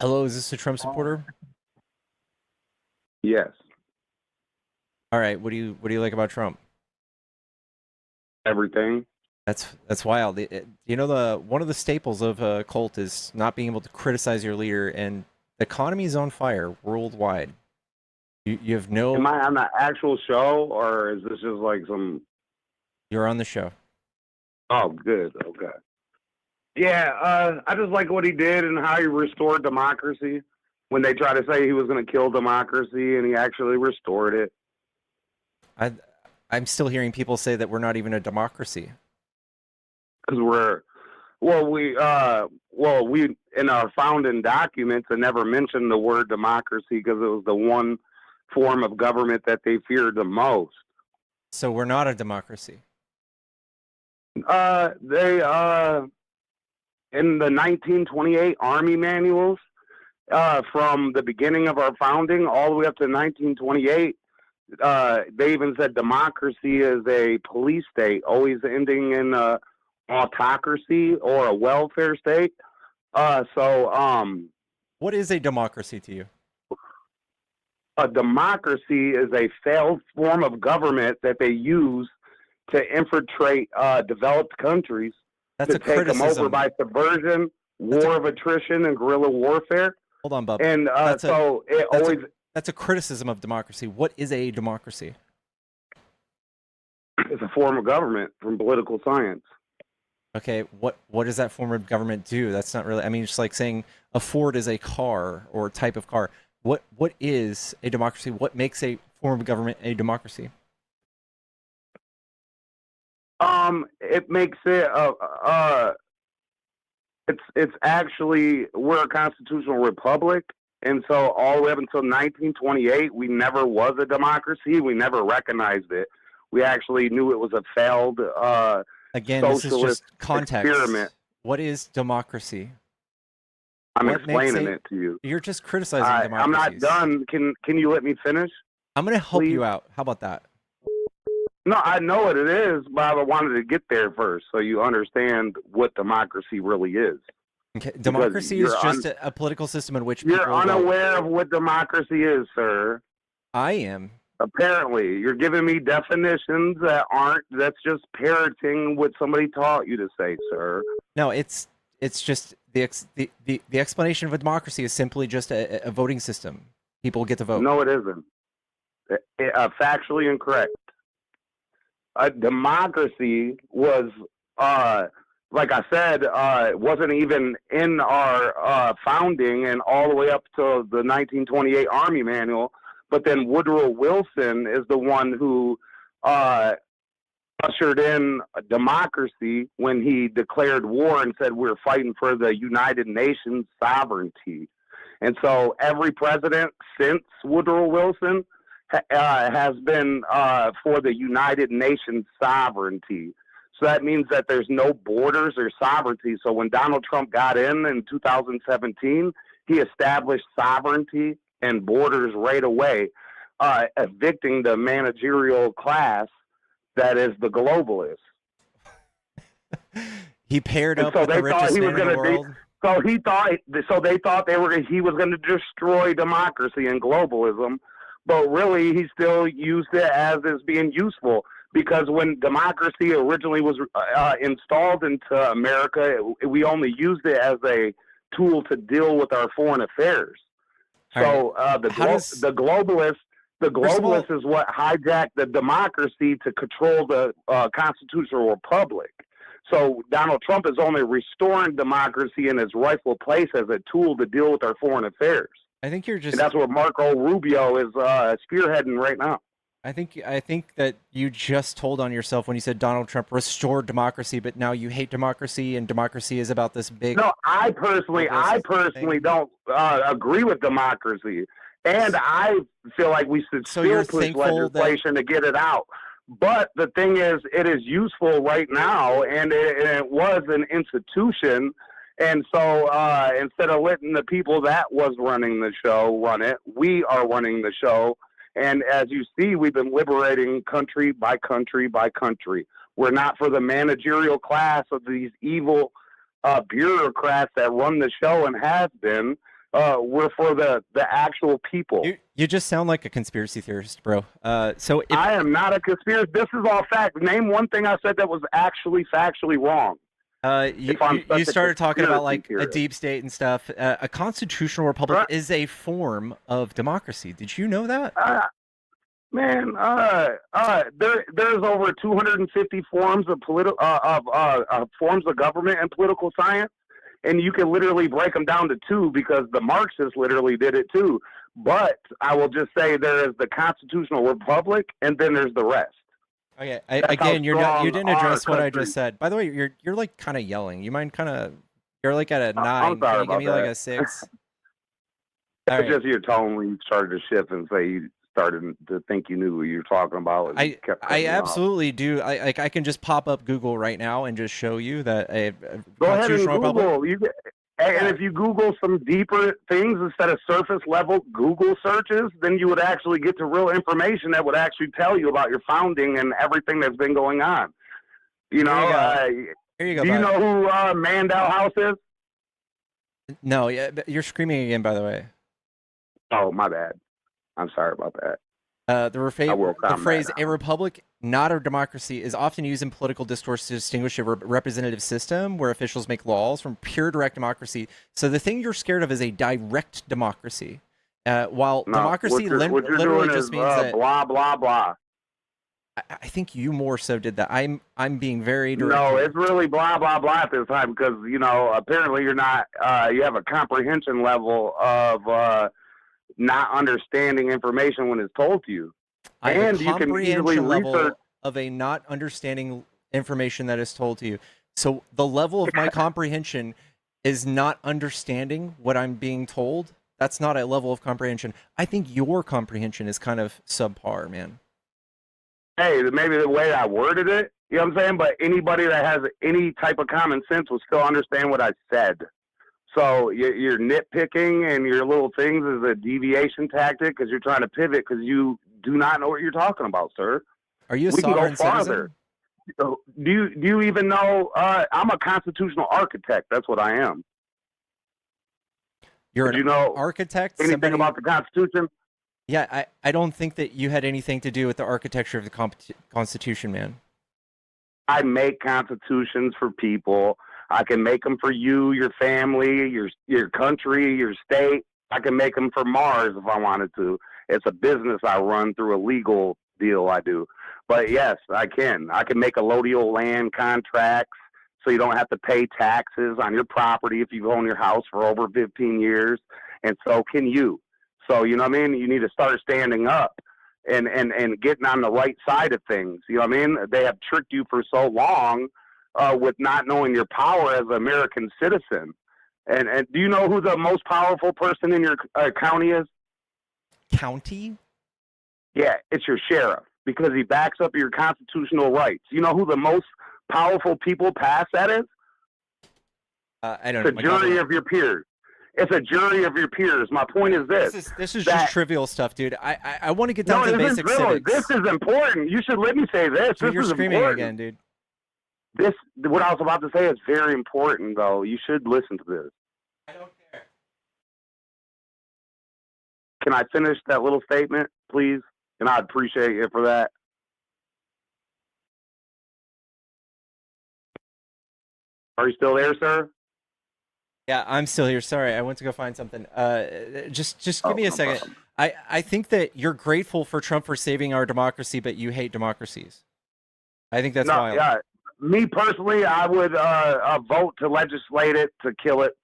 Hello, is this a Trump supporter? Yes, All right, what do you like about Trump? everything. That's wild. You know, the one of the staples of a cult is not being able to criticize your leader, and the economy is on fire worldwide. You have Am no. I on the actual show, or is this just like some? You're on the show. Oh, good. Okay. Yeah, I just like what he did and how he restored democracy. When they try to say he was going to kill democracy, and he actually restored it. I I'm still hearing people say that we're not even a democracy. Because we in our founding documents, it never mentioned the word democracy because it was the one form of government that they feared the most. So we're not a democracy. They in the 1928 Army manuals, from the beginning of our founding all the way up to 1928, they even said democracy is a police state, always ending in autocracy or a welfare state. So What is a democracy to you? a democracy is a failed form of government that they use to infiltrate developed countries That's to a take them over criticism. by subversion, That's a war of attrition, and guerrilla warfare. Hold on, bub. And That's a so it that's a always that's a criticism of democracy. What is a democracy? is a form of government from political science. Okay, what does that form of government do? That's not really. I mean, it's like saying a Ford is a car or a type of car. What is a democracy? What makes a form of government a democracy? It makes it it's actually we're a constitutional republic, and so all the way up until 1928, we never was a democracy. We never recognized it. We actually knew it was a failed Again, this is socialist just context. experiment. What is democracy? I'm What makes explaining a it to you. You're just criticizing I'm not democracies. done. Can you let me finish, I'm gonna help please? you out. How about that? No, I know what it is, but I wanted to get there first so you understand what democracy really is. Okay, Because democracy is just a political system in which you're people vote. unaware of what democracy is, sir. I am. Apparently, you're giving me definitions that aren't. That's just parroting what somebody taught you to say, sir. No, it's just the explanation of a democracy is simply just a voting system. People get to vote. No, it isn't. Factually incorrect. A democracy was, like I said, it wasn't even in our founding and all the way up to the 1928 Army Manual. But then Woodrow Wilson is the one who uh, ushered in a democracy when he declared war and said we're fighting for the United Nations sovereignty. And so every president since Woodrow Wilson has been for the United Nations sovereignty. So that means that there's no borders or sovereignty. So when Donald Trump got in 2017, he established sovereignty and borders right away, evicting the managerial class that is the globalists. He paired And up so with the they thought richest he was man in the going to. world. So he thought. So they thought he was going to destroy democracy and globalism, but really he still used it as being useful. Because when democracy originally was installed into America, we only used it as a tool to deal with our foreign affairs. All right. So How does the First of all, globalists is what hijacked the democracy to control the constitutional republic. So Donald Trump is only restoring democracy in its rightful place as a tool to deal with our foreign affairs, I think you're and just that's what Marco Rubio is spearheading right now. I think that you just told on yourself when you said Donald Trump restored democracy, but now you hate democracy and democracy is about this big No, I globalist personally thing. don't agree with democracy, and I feel like we should So you're still push thankful that legislation to get it out. But the thing is, it is useful right now, and it was an institution. And so instead of letting the people that was running the show run it, we are running the show. And as you see, we've been liberating country by country by country. We're not for the managerial class of these evil bureaucrats that run the show and have been. we're for the actual people. You just sound like a conspiracy theorist, bro. So if, I am not a conspiracy. This is all fact. Name one thing I said that was actually factually wrong. you started talking about like theorist. a deep state and stuff. A constitutional republic Right. is a form of democracy. Did you know that? Man, there's over 250 forms of forms of government and political science, and you can literally break them down to two because the Marxists literally did it too. But I will just say there is the constitutional republic, and then there's the rest. Okay. That's how You didn't strong address our what I country- just said. By the way, you're like kind of yelling. You mind kind of? You're like at a 9. I'm sorry Can you give me about like that. a 6? It's All right. just your tone when you started to shift and say you started to think you knew what you were talking about. And you kept cutting I me off. absolutely do. I can just pop up Google right now and just show you that a Go ahead and constitutional republic. Google. And if you Google some deeper things instead of surface level Google searches, then you would actually get to real information that would actually tell you about your founding and everything that's been going on. You know, Here you go. do you bud. know who Mandel House is? No, yeah, but you're screaming again. By the way, Oh, my bad. I'm sorry about that. the calm phrase that "a republic, not a democracy" is often used in political discourse to distinguish a representative system where officials make laws from pure direct democracy. So the thing you're scared of is a direct democracy, while No, democracy what you're literally doing just is means that. blah blah blah. I think you more so did that. I'm being very direct. No, here. it's really blah blah blah at this time because apparently you're not. You have a comprehension level of not understanding information when it's told to you. I have And a you can easily comprehension level research- of a not understanding information that is told to you. So the level of my comprehension is not understanding what I'm being told. That's not a level of comprehension. I think your comprehension is kind of subpar, man. Hey, maybe the way I worded it, you know what I'm saying? But anybody that has any type of common sense will still understand what I said. So you're nitpicking and your little things is a deviation tactic because you're trying to pivot because you do not know what you're talking about, sir. Are you a We can go sovereign farther. citizen? Do you even know? I'm a constitutional architect. That's what I am. You're Did an you know architect? anything Somebody- about the Constitution? Yeah, I don't think that you had anything to do with the architecture of the Constitution, man. I make constitutions for people. I can make them for you, your family, your country, your state. I can make them for Mars if I wanted to. It's a business I run through a legal deal I do. But yes, I can. I can make allodial land contracts so you don't have to pay taxes on your property if you've owned your house for over 15 years. And so can you. So, you know what I mean? You need to start standing up and getting on the right side of things. You know what I mean? They have tricked you for so long with not knowing your power as an American citizen. And do you know who the most powerful person in your county is? County? Yeah, it's your sheriff because he backs up your constitutional rights. You know who the most powerful people past that is? I don't It's know. a jury of your peers. It's a jury of your peers. My point is this. This is that- just trivial stuff, dude. I want to get down No, to the this basic is really, civics. this is important. You should let me say this. Dude, this you're is screaming important. again, dude. This, what I was about to say is very important, though. You should listen to this. I don't care. Can I finish that little statement, please? And I'd appreciate it for that. Are you still there, sir? Yeah, I'm still here. Sorry, I went to go find something. Just give me a no second. problem. I think that you're grateful for Trump for saving our democracy, but you hate democracies. I think that's No, wild. yeah. Me personally, I would vote to legislate it to kill it.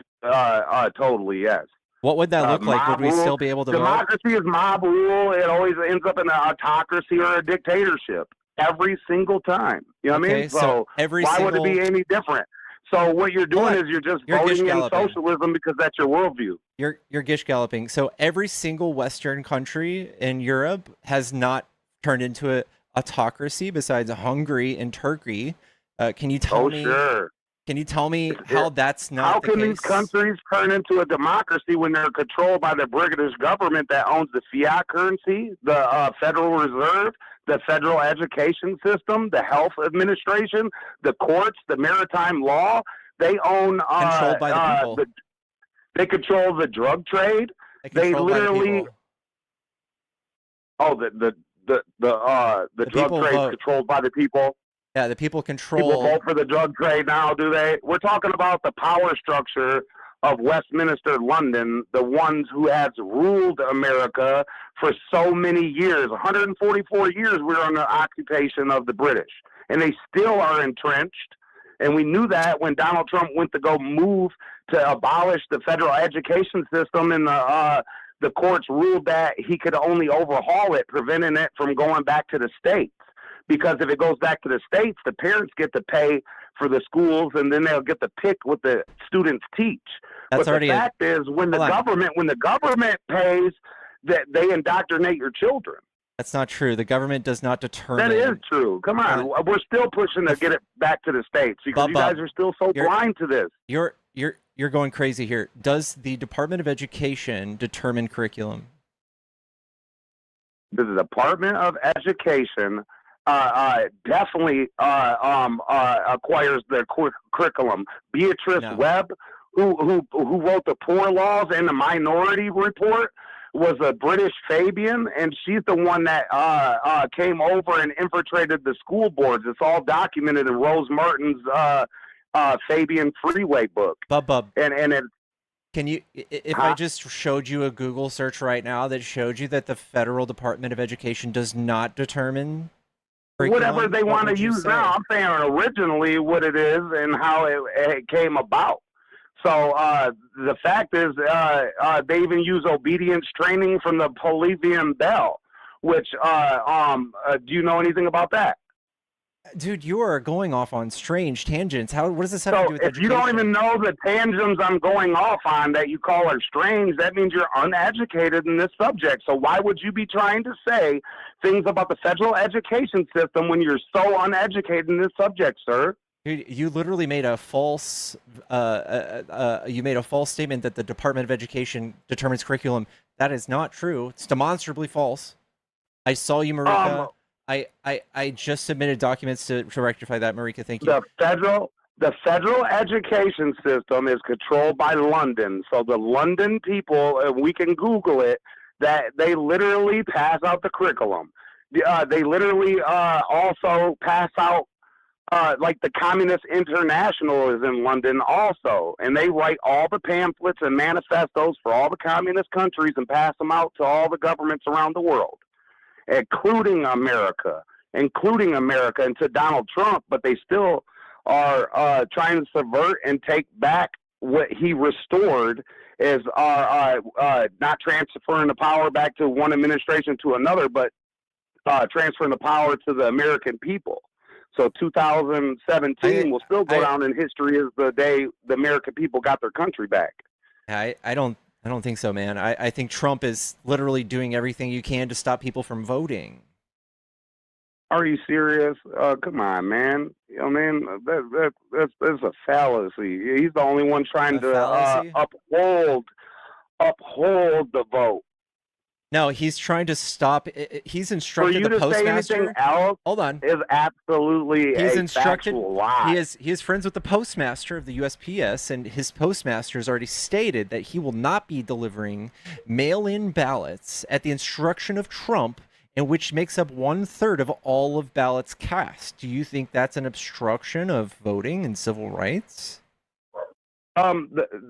Totally, yes. What would that look like? Would mob we rule. still be able to vote? Democracy is mob rule. It always ends up in an autocracy or a dictatorship every single time. You know what I Okay, mean? so every why single... would it be any different? So what you're doing Hold on. is you're just You're voting in gish-galloping. socialism because that's your worldview. You're gish galloping. So every single Western country in Europe has not turned into a autocracy besides Hungary and Turkey. Can you tell me? Sure. Can you tell me how that's not How the can case? these countries turn into a democracy when they're controlled by the British government that owns the fiat currency, the Federal Reserve, the federal education system, the health administration, the courts, the maritime law? They own Controlled by the people. They control the drug trade. They They control by the literally. people. Oh, the The drug people trade's vote. controlled by the people. Yeah, the people People control. vote for the drug trade now, do they? We're talking about the power structure of Westminster, London, the ones who has ruled America for so many years. 144 years we were under occupation of the British, and they still are entrenched. And we knew that when Donald Trump went to go move to abolish the federal education system, and the courts ruled that he could only overhaul it, preventing it from going back to the states. Because if it goes back to the states, the parents get to pay for the schools, and then they'll get to pick what the students teach. That's but already the fact is, when the government pays, that they indoctrinate your children. That's not true. The government does not determine. That is true. Come on, we're still pushing to get it back to the states because you guys are still so blind to this. You're going crazy here. Does the Department of Education determine curriculum? The Department of Education definitely acquires their curriculum. Beatrice Webb, who wrote the Poor Laws and the Minority Report, was a British Fabian, and she's the one that came over and infiltrated the school boards. It's all documented in Rose Martin's Fabian Freeway book. Bub. And it. Can you, if I just showed you a Google search right now that showed you that the Federal Department of Education does not determine whatever they want to use now. I'm saying originally what it is and how it came about. So the fact is they even use obedience training from the Pavlovian Bell, which do you know anything about that? Dude, you are going off on strange tangents. What does this have to do with education? If you don't even know the tangents I'm going off on that you call are strange, that means you're uneducated in this subject. So why would you be trying to say things about the federal education system when you're so uneducated in this subject, sir? Dude, you literally made a false statement that the Department of Education determines curriculum. That is not true. It's demonstrably false. I saw you, Marika. I just submitted documents to rectify that, Marika. Thank you. The federal education system is controlled by London. So the London people, we can Google it, that they literally pass out the curriculum. They literally also pass out, like the Communist International is in London also. And they write all the pamphlets and manifestos for all the communist countries and pass them out to all the governments around the world, including America and to Donald Trump, but they still are trying to subvert and take back what he restored is not transferring the power back to one administration to another, but transferring the power to the American people. So 2017 will still go down in history as the day the American people got their country back. I don't think so, man. I think Trump is literally doing everything you can to stop people from voting. Are you serious? Come on, man. You know, man, that's a fallacy. He's the only one trying to uphold the vote. No, he's trying to stop. He's instructed the postmaster. Say anything else hold on. Is absolutely a factual lie. He is friends with the postmaster of the USPS, and his postmaster has already stated that he will not be delivering mail-in ballots at the instruction of Trump, and which makes up 1/3 of all of ballots cast. Do you think that's an obstruction of voting and civil rights?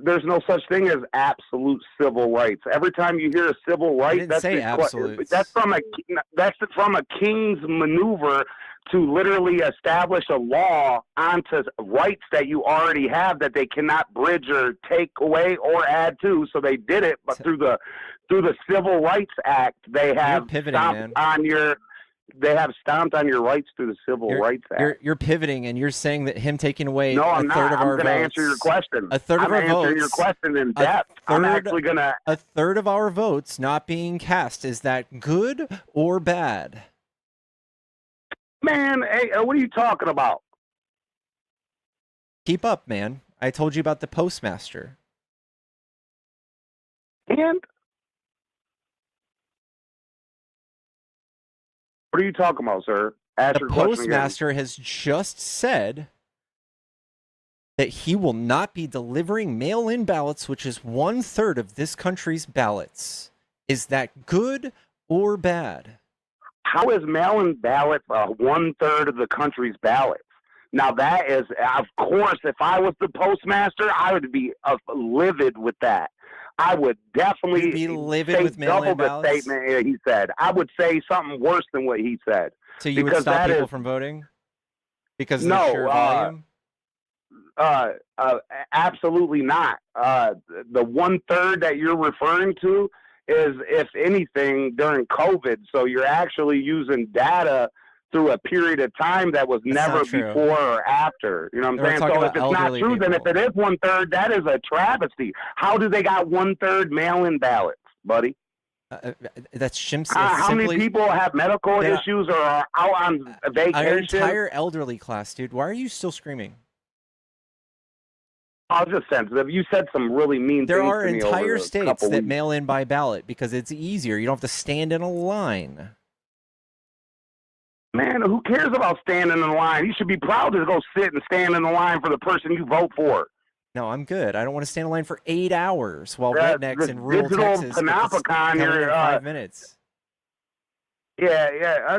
There's no such thing as absolute civil rights. Every time you hear a civil right, that's from a king's maneuver to literally establish a law onto rights that you already have that they cannot bridge or take away or add to. So they did it, but through the Civil Rights Act, they have stomped on your rights through the Civil Rights Act. You're pivoting, and you're saying that him taking away a third of our votes. I'm going to answer your question. A third of our votes. I'm answering your question in depth. I'm actually going to. A third of our votes not being cast, is that good or bad? Man, hey, what are you talking about? Keep up, man. I told you about the postmaster. And? What are you talking about, sir? The postmaster has just said that he will not be delivering mail-in ballots, which is 1/3 of this country's ballots. Is that good or bad? How is mail-in ballots 1/3 of the country's ballots? Now that is, of course, if I was the postmaster, I would be livid with that. I would definitely You'd be livid say with mail-in double the ballots? statement he said. I would say something worse than what he said. So you would Because stop that people is- from voting because of the No, sheer volume? Absolutely not. The 1/3 that you're referring to is, if anything, during COVID. So you're actually using data through a period of time that was That's never not true. before or after. You know what We're I'm saying? talking So about if it's not elderly true, then if people. it is 1/3, that is a travesty. How do they got 1/3 mail-in ballots, buddy? That's How many simply people have medical Yeah. issues or are out on our vacation? entire elderly class, dude. Why are you still screaming? I was just sensitive. You said some really mean There things are to me entire over the states couple that weeks. mail in by ballot because it's easier. You don't have to stand in a line. Man, who cares about standing in line? You should be proud to go sit and stand in the line for the person you vote for. No, I'm good. I don't want to stand in line for 8 hours while This rednecks in rural digital Texas get to panopticon come in here. 5 minutes. Yeah.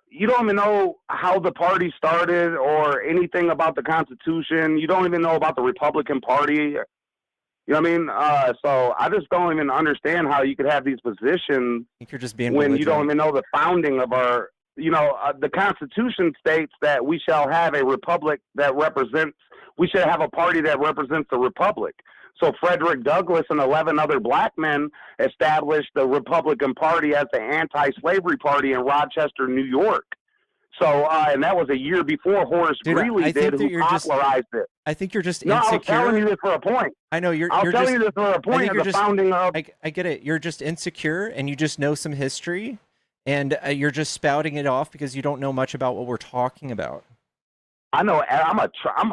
You don't even know how the party started or anything about the Constitution. You don't even know about the Republican Party. You know what I mean? So I just don't even understand how you could have these positions I think you're just being when you don't belligerent. even know the founding of our, the Constitution states that we shall have a republic that represents, we should have a party that represents the republic. So Frederick Douglass and 11 other black men established the Republican Party as the anti-slavery party in Rochester, New York. So, and that was a year before Horace Dude, Greeley I think did, that who you're just popularized it. I think you're just No, I was telling you insecure. this for a point. I know you're I'll you're tell just you this for a I point think of you're the just founding of. I get it. You're just insecure and you just know some history and you're just spouting it off because you don't know much about what we're talking about. I know.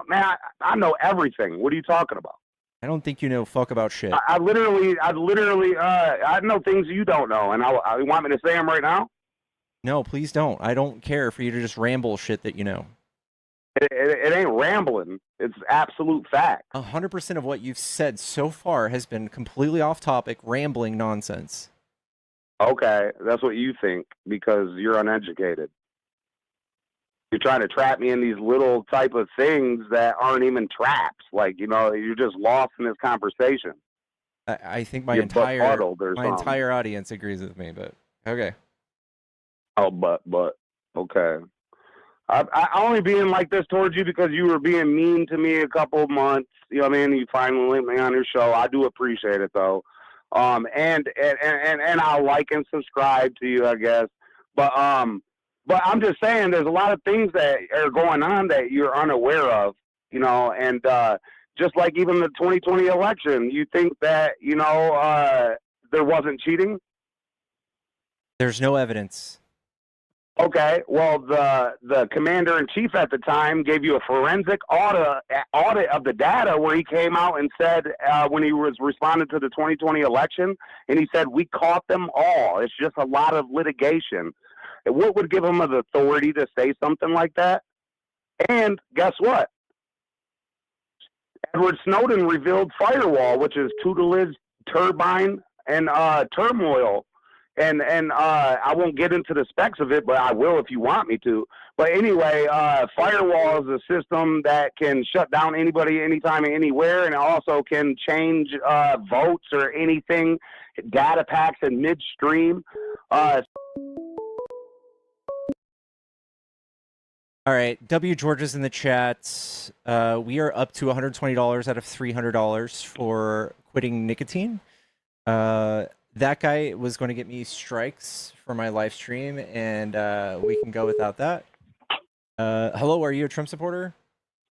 Man. I know everything. What are you talking about? I don't think you know fuck about shit. I literally, I know things you don't know, and I want me to say them right now. No, please don't. I don't care for you to just ramble shit that you know. It ain't rambling. It's absolute fact. 100% of what you've said so far has been completely off topic, rambling nonsense. Okay, that's what you think because you're uneducated. You're trying to trap me in these little type of things that aren't even traps. Like, you're just lost in this conversation. I think my You're entire something. entire audience agrees with me, but okay. Oh, but okay. I only being like this towards you because you were being mean to me a couple of months. You know what I mean? You finally let me on your show. I do appreciate it though. And I'll like and subscribe to you, I guess. But I'm just saying there's a lot of things that are going on that you're unaware of, and just like even the 2020 election, you think that, there wasn't cheating? There's no evidence. Okay, well, the commander-in-chief at the time gave you a forensic audit of the data where he came out and said, when he was responding to the 2020 election, and he said, we caught them all. It's just a lot of litigation. And what would give him the authority to say something like that? And guess what? Edward Snowden revealed Firewall, which is tutelage, turbine, and turmoil. And I won't get into the specs of it, but I will if you want me to. But anyway, Firewall is a system that can shut down anybody, anytime, and anywhere, and it also can change votes or anything, data packs in midstream. All right, W. George's in the chat. We are up to $120 out of $300 for quitting nicotine. That guy was going to get me strikes for my live stream, and we can go without that. Hello, are you a Trump supporter?